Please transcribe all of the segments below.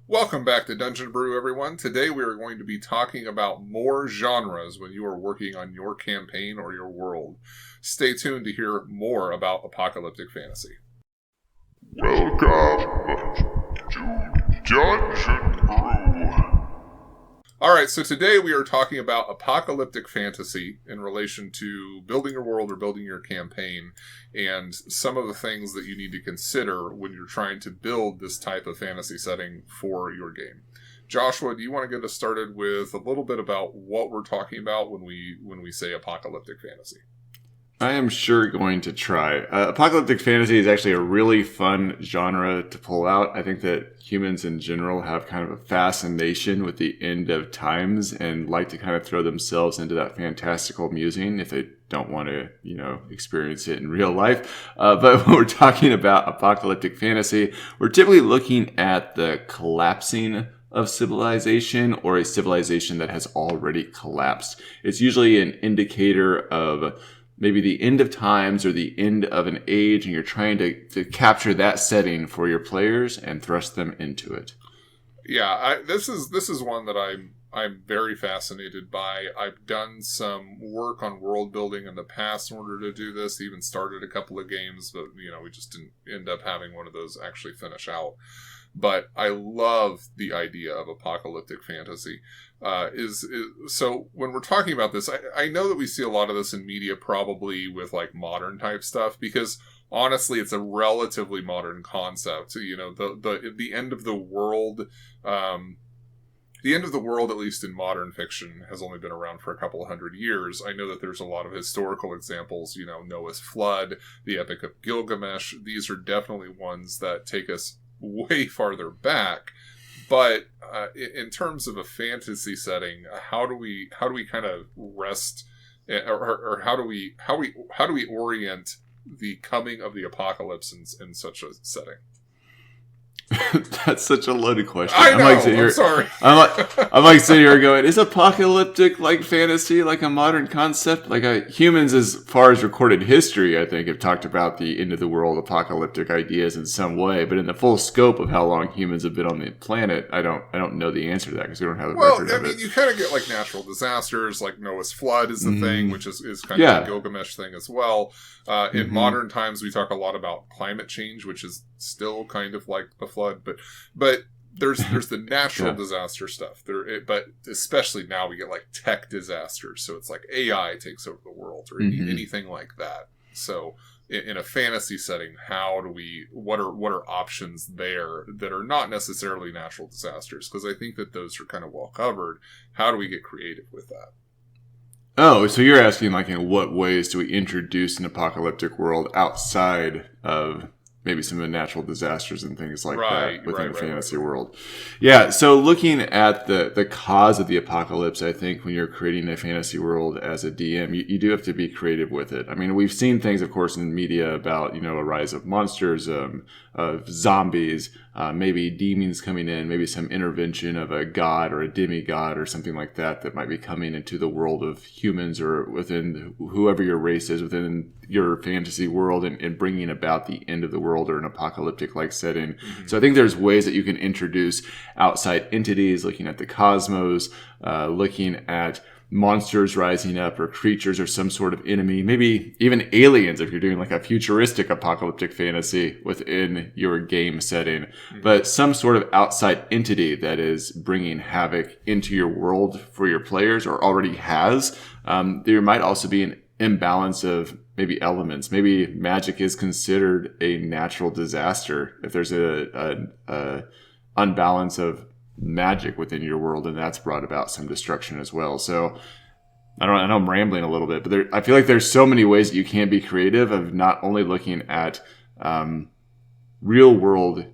Welcome back to Dungeon Brew, everyone. Today we are going to be talking about more genres when you are working on your campaign or your world. Stay tuned to hear more about apocalyptic fantasy. Welcome to Dungeon Brew. Alright, so today we are talking about apocalyptic fantasy in relation to building your world or building your campaign, and some of the things that you need to consider when you're trying to build this type of fantasy setting for your game. Joshua, do you want to get us started with a little bit about what we're talking about when we say apocalyptic fantasy? I am sure going to try. Apocalyptic fantasy is actually a really fun genre to pull out. I think that humans in general have kind of a fascination with the end of times and like to kind of throw themselves into that fantastical musing if they don't want to, experience it in real life. But when we're talking about apocalyptic fantasy, we're typically looking at the collapsing of civilization or a civilization that has already collapsed. It's usually an indicator of maybe the end of times or the end of an age, and you're trying to capture that setting for your players and thrust them into it. Yeah, this is one that I'm very fascinated by. I've done some work on world building in the past in order to do this. Even started a couple of games, but we just didn't end up having one of those actually finish out. But I love the idea of apocalyptic fantasy. So when we're talking about this, I know that we see a lot of this in media, probably with like modern type stuff, because honestly, it's a relatively modern concept. The end of the world. The end of the world, at least in modern fiction, has only been around for a couple of hundred years. I know that there's a lot of historical examples, Noah's flood, the Epic of Gilgamesh. These are definitely ones that take us way farther back. But in terms of a fantasy setting, how do we kind of rest, or how do we orient the coming of the apocalypse in such a setting? That's such a loaded question. I know. I'm sorry. I'm like sitting here going, is apocalyptic like fantasy like a modern concept? Like humans, as far as recorded history, I think have talked about the end of the world apocalyptic ideas in some way, but in the full scope of how long humans have been on the planet, I don't know the answer to that because we don't have a record of it. You kind of get like natural disasters, like Noah's flood is the thing, which is kind of a Gilgamesh thing as well. In modern times, we talk a lot about climate change, which is still kind of like the flood, but there's the natural disaster stuff there, but especially now we get like tech disasters, so it's like AI takes over the world or anything like that. So in a fantasy setting, what are options there that are not necessarily natural disasters? Because I think that those are kind of well covered. How do we get creative with that? Oh, so you're asking like in what ways do we introduce an apocalyptic world outside of maybe some of the natural disasters and things like that within the fantasy world. Yeah, so looking at the cause of the apocalypse, I think when you're creating a fantasy world as a DM, you do have to be creative with it. I mean, we've seen things, of course, in media about, a rise of monsters, of zombies, maybe demons coming in, maybe some intervention of a god or a demigod or something like that might be coming into the world of humans or within whoever your race is within your fantasy world and bringing about the end of the world or an apocalyptic like setting. Mm-hmm. So I think there's ways that you can introduce outside entities, looking at the cosmos, looking at monsters rising up or creatures or some sort of enemy, maybe even aliens if you're doing like a futuristic apocalyptic fantasy within your game setting, but some sort of outside entity that is bringing havoc into your world for your players or already has. There might also be an imbalance of maybe elements. Maybe magic is considered a natural disaster if there's a unbalance of magic within your world, and that's brought about some destruction as well. So I know I'm rambling a little bit, but I feel like there's so many ways that you can be creative of not only looking at real world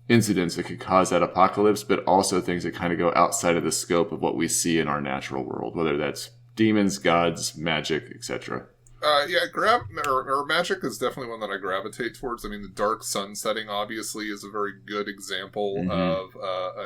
incidents that could cause that apocalypse, but also things that kind of go outside of the scope of what we see in our natural world, whether that's demons, gods, magic, etc. Magic is definitely one that I gravitate towards. I mean, the Dark Sun setting obviously is a very good example of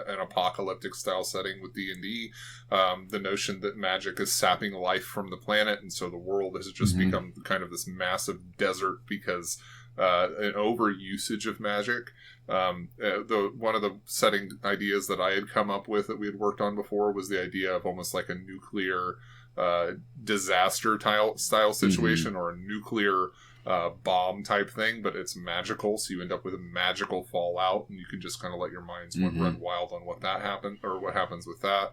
an apocalyptic style setting with D&D. The notion that magic is sapping life from the planet, and so the world has just become kind of this massive desert because an overusage of magic. One of the setting ideas that I had come up with that we had worked on before was the idea of almost like a nuclear disaster style situation, or a nuclear bomb type thing, but it's magical, so you end up with a magical fallout, and you can just kind of let your minds run wild on what that happened, or what happens with that.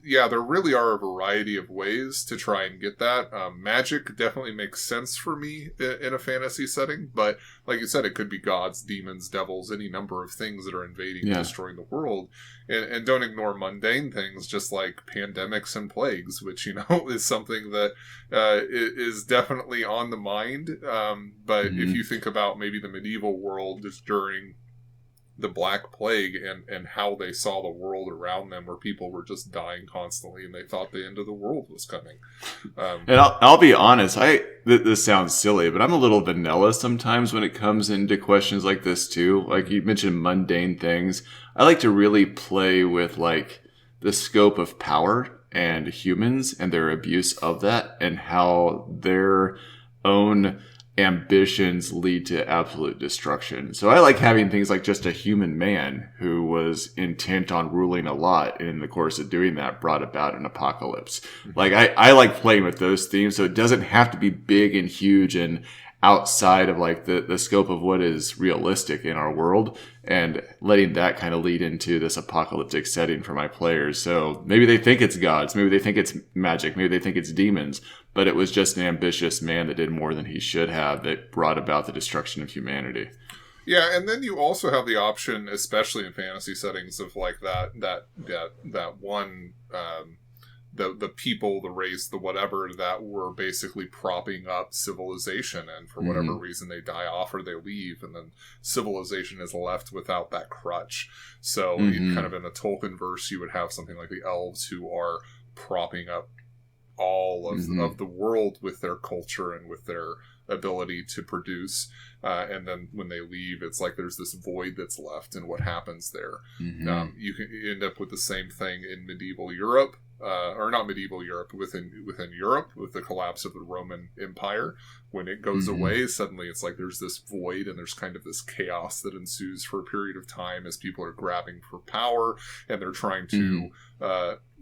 Yeah, there really are a variety of ways to try and get that. Magic definitely makes sense for me in a fantasy setting, but like you said, it could be gods, demons, devils, any number of things that are invading and destroying the world. And don't ignore mundane things, just like pandemics and plagues, which, is something that is definitely on the mind. But if you think about maybe the medieval world during the Black Plague and how they saw the world around them, where people were just dying constantly and they thought the end of the world was coming. And I'll be honest, this sounds silly, but I'm a little vanilla sometimes when it comes into questions like this too. Like you mentioned mundane things. I like to really play with like the scope of power and humans and their abuse of that, and how their own ambitions lead to absolute destruction. So I like having things like just a human man who was intent on ruling a lot, and in the course of doing that brought about an apocalypse. Like I like playing with those themes, so it doesn't have to be big and huge and outside of like the scope of what is realistic in our world, and letting that kind of lead into this apocalyptic setting for my players. So maybe they think it's gods, maybe they think it's magic, maybe they think it's demons, but it was just an ambitious man that did more than he should have that brought about the destruction of humanity. Yeah, and then you also have the option, especially in fantasy settings, of like that one the people, the race, the whatever, that were basically propping up civilization, and for whatever reason they die off or they leave, and then civilization is left without that crutch. So kind of in a Tolkien verse, you would have something like the elves who are propping up all of the world with their culture and with their ability to produce, and then when they leave, it's like there's this void that's left, and what happens there. You can end up with the same thing in medieval Europe, or not medieval Europe, within Europe, with the collapse of the Roman Empire. When it goes away, suddenly it's like there's this void, and there's kind of this chaos that ensues for a period of time as people are grabbing for power, and they're trying to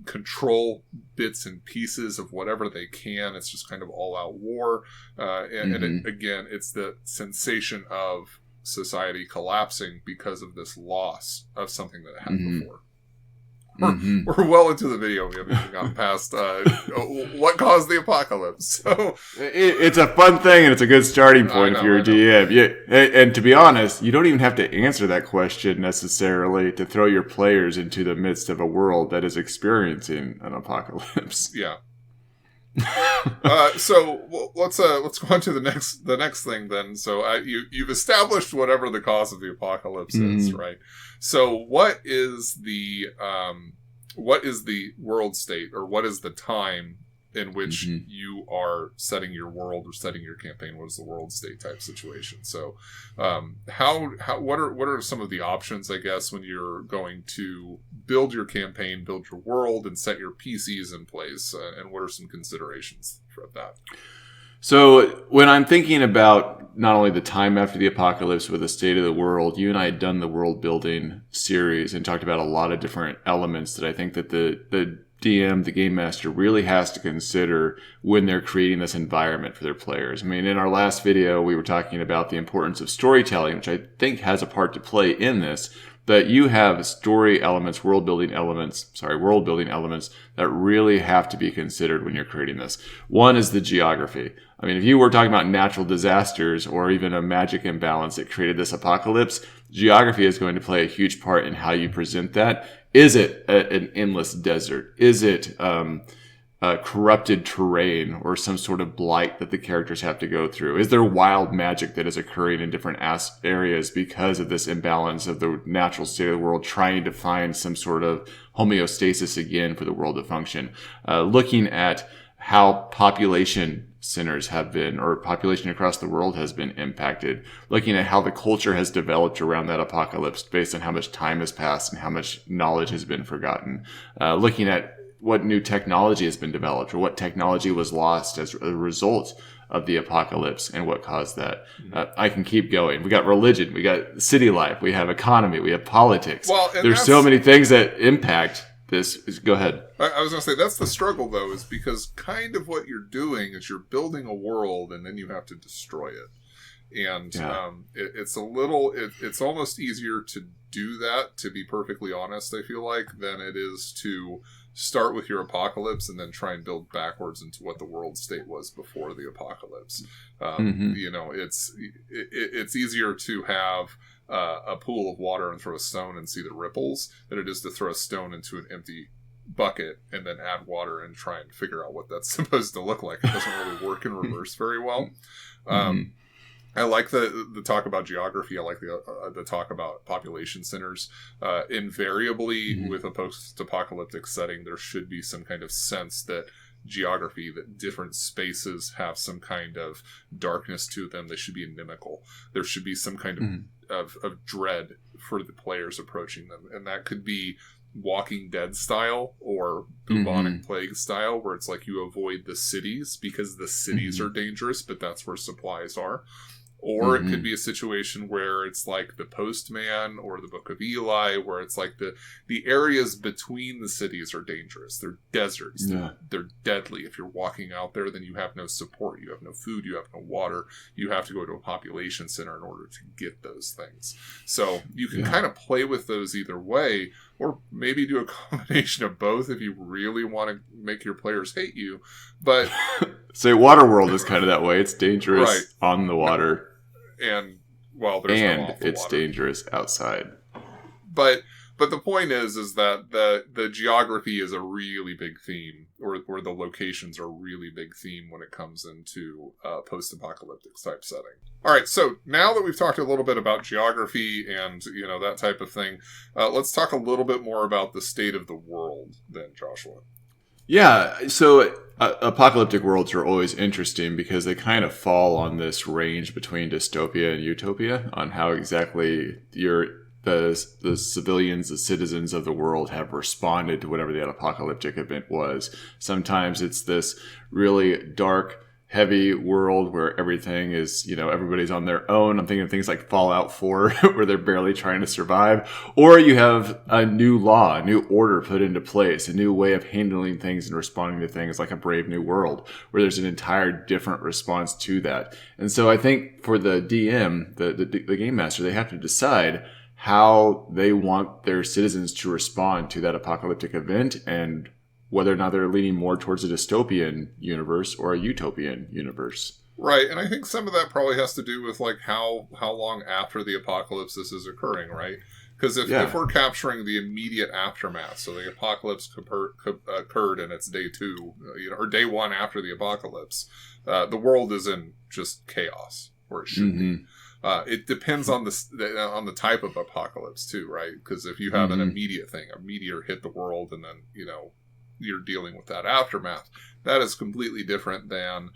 control bits and pieces of whatever they can. It's just kind of all-out war, and again, it's the sensation of society collapsing because of this loss of something that had before. We're well into the video. We haven't even gotten past what caused the apocalypse. So it's a fun thing, and it's a good starting point if you're a DM. Yeah, and to be honest, you don't even have to answer that question necessarily to throw your players into the midst of a world that is experiencing an apocalypse. Yeah. So let's go on to the next thing then. So you've established whatever the cause of the apocalypse is, right? So what is the world state, or what is the time in which you are setting your world or setting your campaign? What is the world state type situation? So what are some of the options, I guess, when you're going to build your campaign, build your world, and set your PCs in place, and what are some considerations for that? So when I'm thinking about not only the time after the apocalypse, but the state of the world, you and I had done the world building series and talked about a lot of different elements that I think that the DM, the game master, really has to consider when they're creating this environment for their players. I mean, in our last video, we were talking about the importance of storytelling, which I think has a part to play in this. That you have story elements, world building elements that really have to be considered when you're creating this. One is the geography. I mean, if you were talking about natural disasters or even a magic imbalance that created this apocalypse, geography is going to play a huge part in how you present that. Is it an endless desert? Is it corrupted terrain or some sort of blight that the characters have to go through? Is there wild magic that is occurring in different areas because of this imbalance of the natural state of the world, trying to find some sort of homeostasis again for the world to function? Looking at how population centers have been, or population across the world has been impacted. Looking at how the culture has developed around that apocalypse based on how much time has passed and how much knowledge has been forgotten. Looking at what new technology has been developed, or what technology was lost as a result of the apocalypse and what caused that. I can keep going. We got religion, we got city life, we have economy, we have politics. Well, there's so many things that impact this. Go ahead. I was going to say, that's the struggle, though, is because kind of what you're doing is you're building a world and then you have to destroy it. And it's a little, it's almost easier to do that, to be perfectly honest, I feel like, than it is to start with your apocalypse and then try and build backwards into what the world state was before the apocalypse. You know, it's easier to have a pool of water and throw a stone and see the ripples than it is to throw a stone into an empty bucket and then add water and try and figure out what that's supposed to look like. It doesn't really work in reverse very well. I like the talk about geography. I like the talk about population centers. Invariably, with a post-apocalyptic setting, there should be some kind of sense that geography, that different spaces have some kind of darkness to them. They should be inimical. There should be some kind of dread for the players approaching them. And that could be Walking Dead style or bubonic plague style, where it's like you avoid the cities because the cities are dangerous, but that's where supplies are. Or it could be a situation where it's like the Postman or the Book of Eli, where it's like the areas between the cities are dangerous. They're deserts. They're deadly. If you're walking out there, then you have no support. You have no food. You have no water. You have to go to a population center in order to get those things. So you can kind of play with those either way, or maybe do a combination of both if you really want to make your players hate you. But so Waterworld is kind of that way. It's dangerous on the water. And well, there's no off the it's water. Dangerous outside. But the point is that the geography is a really big theme, or the locations are a really big theme when it comes into post-apocalyptic type setting. All right, so now that we've talked a little bit about geography and that type of thing, let's talk a little bit more about the state of the world, then, Joshua. Yeah, so apocalyptic worlds are always interesting because they kind of fall on this range between dystopia and utopia on how exactly the civilians, the citizens of the world have responded to whatever that apocalyptic event was. Sometimes it's this really dark, heavy world where everything is, everybody's on their own. I'm thinking of things like Fallout 4, where they're barely trying to survive. Or you have a new law, a new order put into place, a new way of handling things and responding to things, like a Brave New World, where there's an entire different response to that. And so I think for the DM, the game master, they have to decide how they want their citizens to respond to that apocalyptic event, and whether or not they're leaning more towards a dystopian universe or a utopian universe. Right, and I think some of that probably has to do with like how long after the apocalypse this is occurring, right? Because if we're capturing the immediate aftermath, so the apocalypse occurred and it's day 2, or day 1 after the apocalypse, the world is in just chaos, or it should be. It depends on the type of apocalypse too, right? Because if you have an immediate thing, a meteor hit the world, and then you're dealing with that aftermath, that is completely different than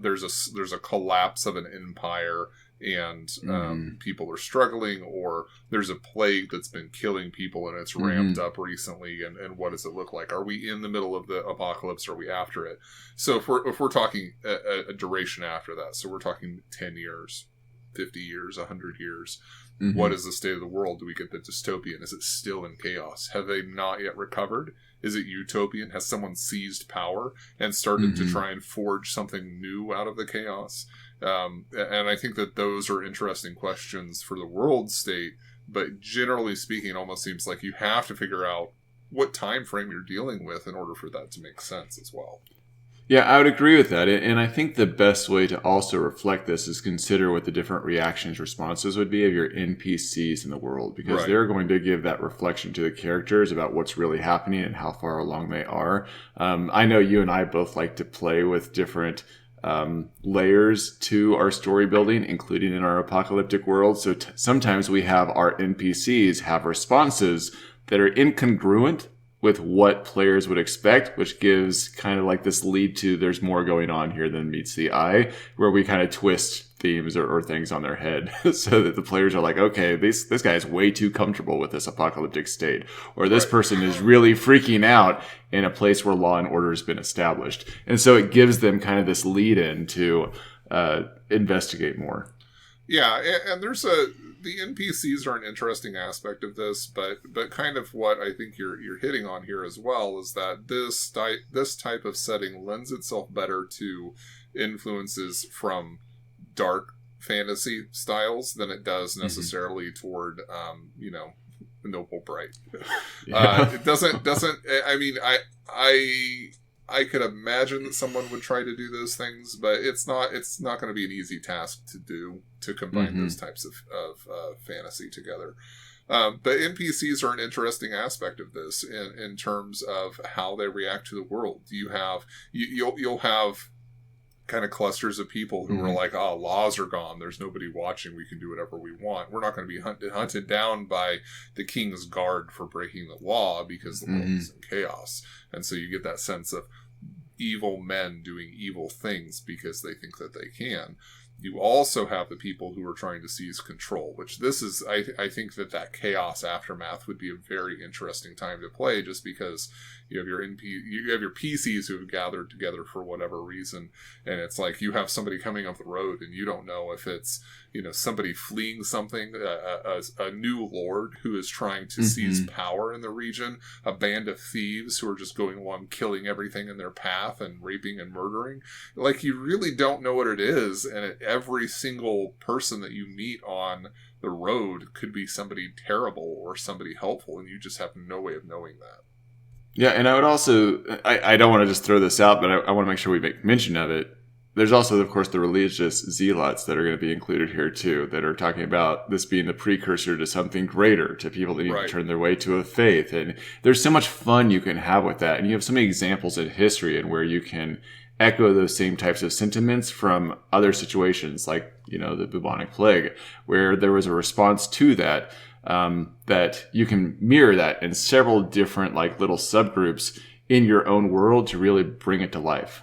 there's a collapse of an empire and people are struggling, or there's a plague that's been killing people and it's ramped up recently, and what does it look like? Are we in the middle of the apocalypse, or are we after it? So if we're talking a duration after that, so we're talking 10 years, 50 years, 100 years, what is the state of the world? Do we get the dystopian? Is it still in chaos? Have they not yet recovered? Is it utopian? Has someone seized power and started to try and forge something new out of the chaos? And I think that those are interesting questions for the world state, but generally speaking, it almost seems like you have to figure out what time frame you're dealing with in order for that to make sense as well. Yeah, I would agree with that. And I think the best way to also reflect this is consider what the different reactions, responses would be of your NPCs in the world, because they're going to give that reflection to the characters about what's really happening and how far along they are. I know you and I both like to play with different layers to our story building, including in our apocalyptic world. So sometimes we have our NPCs have responses that are incongruent with what players would expect, which gives kind of like this lead to there's more going on here than meets the eye, where we kind of twist themes or things on their head so that the players are like, okay, this guy is way too comfortable with this apocalyptic state, or this person is really freaking out in a place where law and order has been established. And so it gives them kind of this lead in to investigate more. Yeah, and there's the NPCs are an interesting aspect of this, but kind of what I think you're hitting on here as well is that this type of setting lends itself better to influences from dark fantasy styles than it does necessarily toward Noble Bright. It doesn't. I mean, I could imagine that someone would try to do those things, but it's not going to be an easy task to do, to combine those types of fantasy together. But NPCs are an interesting aspect of this in terms of how they react to the world. You'll have kind of clusters of people who are like, oh, laws are gone, there's nobody watching, we can do whatever we want. We're not going to be hunted down by the king's guard for breaking the law because the world is in chaos. And so you get that sense of evil men doing evil things because they think that they can. You also have the people who are trying to seize control, which this is, I think that chaos aftermath would be a very interesting time to play, just because you have your PCs who have gathered together for whatever reason, and it's like you have somebody coming up the road, and you don't know if it's somebody fleeing something, a new lord who is trying to seize power in the region, a band of thieves who are just going along killing everything in their path and raping and murdering. Like, you really don't know what it is, and every single person that you meet on the road could be somebody terrible or somebody helpful, and you just have no way of knowing that. Yeah, and I would also, I don't want to just throw this out, but I want to make sure we make mention of it. There's also, of course, the religious zealots that are going to be included here, too, that are talking about this being the precursor to something greater, to people that need to turn their way to a faith. And there's so much fun you can have with that. And you have so many examples in history and where you can echo those same types of sentiments from other situations, like, the bubonic plague, where there was a response to that, that you can mirror that in several different, like, little subgroups in your own world to really bring it to life.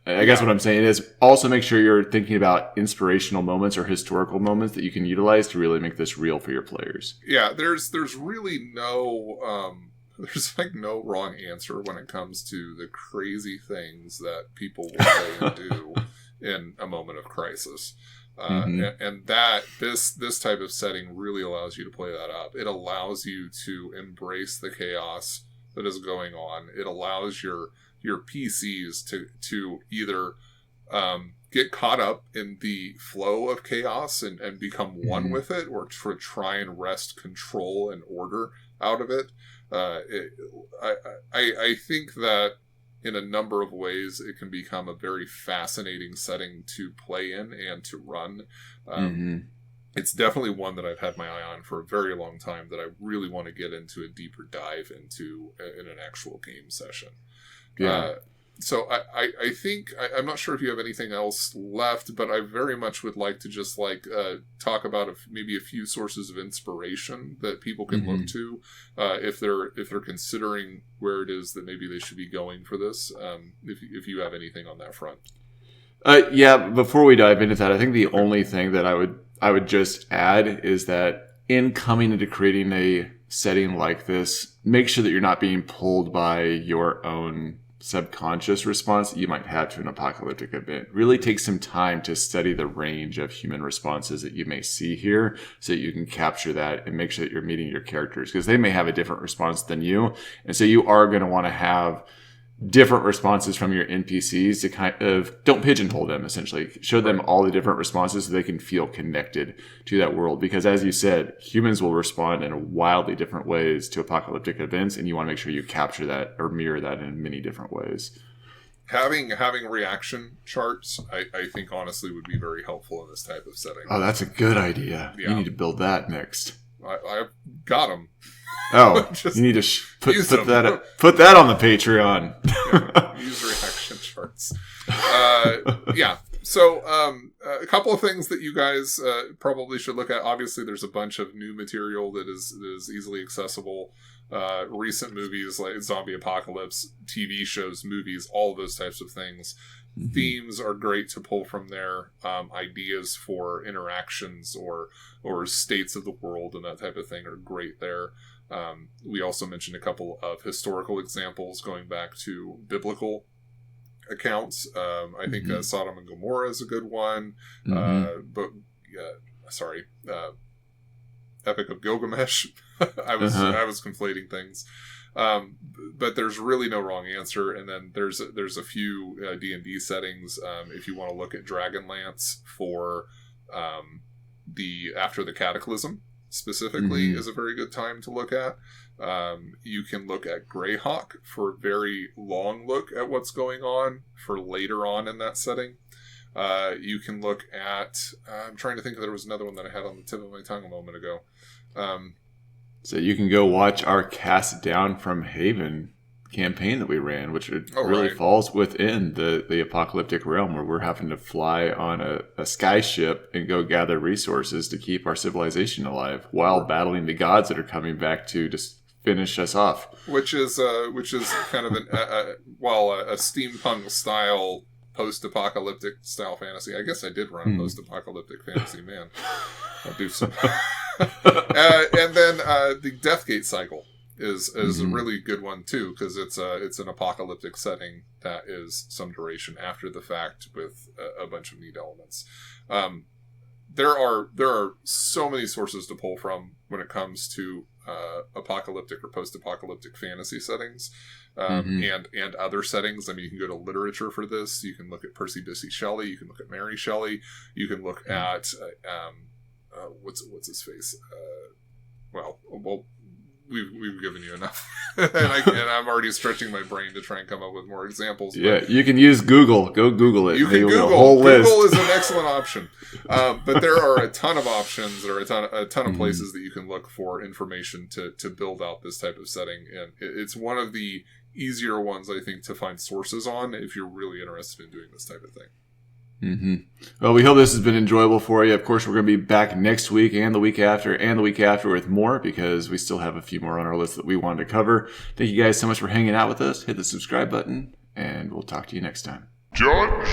I guess what I'm saying is also make sure you're thinking about inspirational moments or historical moments that you can utilize to really make this real for your players. Yeah, there's really no there's like no wrong answer when it comes to the crazy things that people will say and do in a moment of crisis. And that this type of setting really allows you to play that up. It allows you to embrace the chaos that is going on. It allows your PCs to either get caught up in the flow of chaos and become one with it, or to try and wrest control and order out of it. I think that in a number of ways it can become a very fascinating setting to play in and to run. It's definitely one that I've had my eye on for a very long time that I really want to get into a deeper dive into in an actual game session. So I think, I'm not sure if you have anything else left, but I very much would like to just talk about maybe a few sources of inspiration that people can look to if they're considering where it is that maybe they should be going for this. If you have anything on that front. Before we dive into that, I think the only thing that I would just add is that in coming into creating a setting like this, make sure that you're not being pulled by your own subconscious response that you might have to an apocalyptic event. Really take some time to study the range of human responses that you may see here so that you can capture that and make sure that you're meeting your characters, because they may have a different response than you. And so you are going to want to have different responses from your NPCs to kind of, don't pigeonhole them, essentially. Show them all the different responses so they can feel connected to that world. Because as you said, humans will respond in wildly different ways to apocalyptic events, and you want to make sure you capture that or mirror that in many different ways. Having reaction charts, I think honestly would be very helpful in this type of setting. Oh, that's a good idea. Yeah. You need to build that next. I've got them. Oh, you need to put that on the Patreon. Use reaction charts. So a couple of things that you guys probably should look at. Obviously, there's a bunch of new material that is easily accessible. Recent movies like Zombie Apocalypse, TV shows, movies, all of those types of things. themes are great to pull from there. Ideas for interactions or states of the world and that type of thing are great there. We also mentioned a couple of historical examples going back to biblical accounts. I think Sodom and Gomorrah is a good one. Epic of Gilgamesh. I was conflating things. But there's really no wrong answer. And then there's a few D&D settings. If you want to look at Dragonlance for after the Cataclysm specifically is a very good time to look at. You can look at Greyhawk for a very long look at what's going on for later on in that setting. You can look at... I'm trying to think if there was another one that I had on the tip of my tongue a moment ago. So you can go watch our Cast Down from Haven campaign that we ran, which falls within the apocalyptic realm, where we're having to fly on a skyship and go gather resources to keep our civilization alive while battling the gods that are coming back to just finish us off. Which is kind of a steampunk style, post-apocalyptic style fantasy. I guess I did run post-apocalyptic fantasy, man. I'll do some. And then the Deathgate cycle is a really good one too, because it's an apocalyptic setting that is some duration after the fact with a bunch of neat elements. There are so many sources to pull from when it comes to apocalyptic or post-apocalyptic fantasy settings, and other settings. I mean, you can go to literature for this. You can look at Percy Bysshe Shelley. You can look at Mary Shelley. You can look at what's his face. We've given you enough, and I'm already stretching my brain to try and come up with more examples. Yeah, you can use Google. Go Google it. You can Google. Google is an excellent option, but there are a ton of options. There are a ton of places that you can look for information to build out this type of setting, and it's one of the easier ones, I think, to find sources on if you're really interested in doing this type of thing. Well, we hope this has been enjoyable for you. Of course, we're going to be back next week and the week after with more, because we still have a few more on our list that we wanted to cover. Thank you guys so much for hanging out with us. Hit the subscribe button, and we'll talk to you next time. Jon